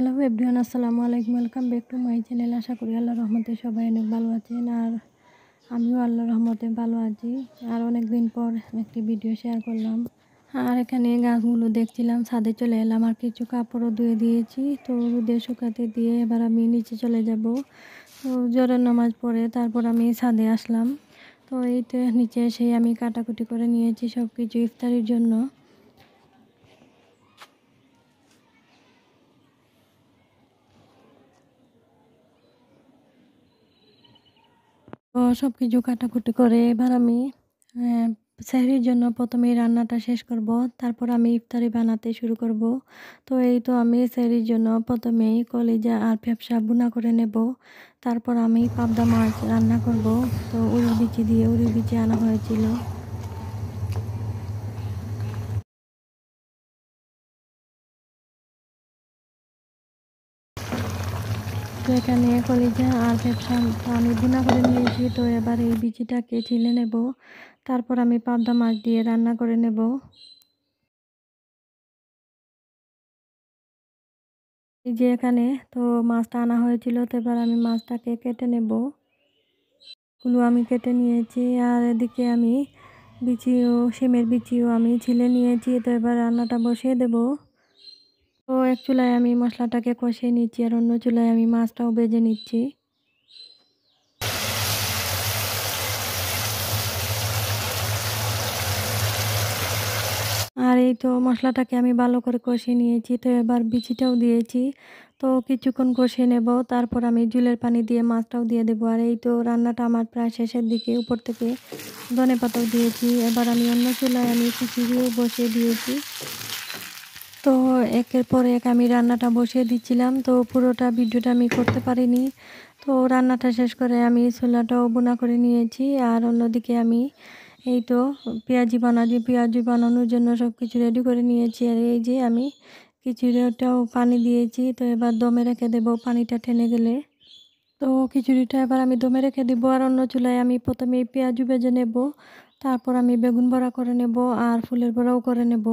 Hello everyone, আসসালামু আলাইকুম। Welcome back to my channel. আশা করি আল্লাহর রহমতে সবাই অনেক ভালো আছেন, আর আমিও আল্লাহর রহমতে ভালো আছি। আর অনেক দিন পর একটি ভিডিও শেয়ার করলাম। আর এখানে গাছগুলো দেখছিলাম, ছাদে চলে এলাম। আর কিছু কাপড়ও ধুয়ে দিয়েছি, তো রোদে শুকাতে দিয়ে এবার আমি নিচে চলে যাব। তো জোহরের নামাজ পড়ে তারপর আমি ছাদে আসলাম। তো এইতে নিচে এসে আমি কাটাকুটি করে নিয়েছি সব কিছু ইফতারির জন্য। তো সব কিছু কাটাকুটি করে এবার আমি সেহরির জন্য প্রথমেই রান্নাটা শেষ করব, তারপর আমি ইফতারি বানাতে শুরু করব। তো এই তো আমি সেহরির জন্য প্রথমেই কলিজা আর ফ্যাপসা ভুনা করে নেব। তারপর আমি পাবদা মাছ রান্না করব। তো উড়ির বিচি আনা হয়েছিল। তো এখানে কলিজা আর ফ্যাপসা আমি ভুনা করে নিয়েছি। তো এবার এই বিচিটাকে ছিলে নেব, তারপর আমি পাবদা মাছ দিয়ে রান্না করে নেব। এই যে এখানে তো মাছটা আনা হয়েছিল, তো এবার আমি মাছটাকে কেটে নেব। গুলো আমি কেটে নিয়েছি, আর এদিকে আমি শিমের বিচিও আমি ছিলে নিয়েছি। তো এবার রান্নাটা বসিয়ে দেব। তো এক চুলায় আমি মশলাটাকে কষিয়ে নিচ্ছি, আর অন্য চুলায় আমি মাছটাও ভেজে নিচ্ছি। আর এই তো মশলাটাকে আমি ভালো করে কষিয়ে নিয়েছি। তো এবার বিচিটাও দিয়েছি। তো কিছুক্ষণ কষিয়ে নেব, তারপর আমি জুলের পানি দিয়ে মাছটাও দিয়ে দেবো। আর এই তো রান্নাটা আমার প্রায় শেষের দিকে। উপর থেকে ধনেপাতাও দিয়েছি। এবার আমি অন্য চুলায় আমি খিচুড়িও বসিয়ে দিয়েছি। তো একের পর এক আমি রান্নাটা বসিয়ে দিচ্ছিলাম। তো পুরোটা ভিডিওটা আমি করতে পারিনি। তো রান্নাটা শেষ করে আমি ছোলাটাও বোনা করে নিয়েছি। আর অন্যদিকে আমি এই তো পেঁয়াজি বানানোর জন্য সব কিছু রেডি করে নিয়েছি। আর এই যে আমি খিচুড়িটাও পানি দিয়েছি। তো এবার দমে রেখে দেবো পানিটা টেনে গেলে। তো খিচুড়িটা এবার আমি দমে রেখে দিব। আর অন্য চুলায় আমি প্রথমে পেঁয়াজু ভেজে নেব, তারপর আমি বেগুন বড়া করে নেব আর ফুলের বড়াও করে নেব।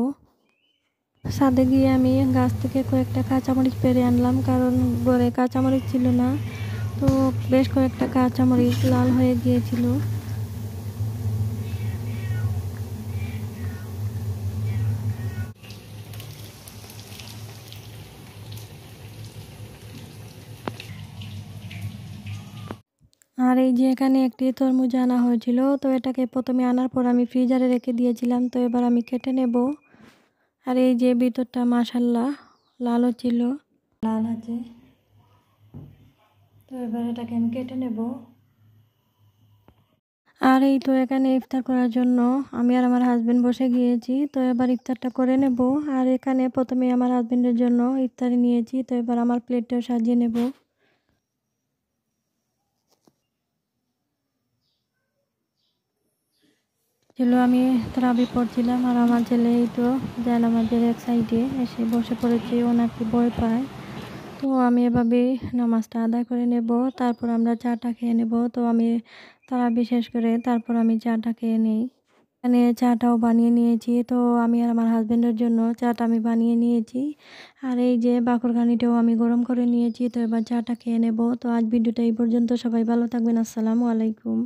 ছাদে গিয়ে আমি গাছ থেকে কয়েকটা কাঁচামরিচ পেড়ে আনলাম, কারণ ঘরে কাঁচামরিচ ছিল না। তো বেশ কয়েকটা কাঁচামরিচ লাল হয়ে গিয়েছিল। আর এই যে এখানে একটি তরমুজ আনা হয়েছিল, তো এটাকে প্রথমে আনার পর আমি ফ্রিজারে রেখে দিয়েছিলাম। তো এবার আমি কেটে নেব। আর এই যে ভিতরটা মাশাল্লাহ লালও ছিল, লাল আছে। তো এবার এটাকে আমি কেটে নেব। আর এই তো এখানে ইফতার করার জন্য আমি আর আমার হাজবেন্ড বসে গিয়েছি। তো এবার ইফতারটা করে নেব। আর এখানে প্রথমে আমার হাজবেন্ডের জন্য ইফতারি নিয়েছি। তো এবার আমার প্লেটটাও সাজিয়ে নেব। ছিল আমি তারাবি পড়ছিলাম, আর আমার ছেলে এই তো জায়নামাজের এক সাইডে এসে বসে পড়েছে, ও নাকি ভয় পায়। তো আমি এভাবেই নামাজটা আদায় করে নেব, তারপর আমরা চাটা খেয়ে নেব। তো আমি তারাবি শেষ করে তারপর আমি চাটা খেয়ে নিই। এখানে চাটাও বানিয়ে নিয়েছি। তো আমি আর আমার হাজবেন্ডের জন্য চাটা আমি বানিয়ে নিয়েছি। আর এই যে বাকরখানিটাও আমি গরম করে নিয়েছি। তো এবার চাটা খেয়ে নেব। তো আজ ভিডিওটা এই পর্যন্ত। সবাই ভালো থাকবেন। আসসালামু আলাইকুম।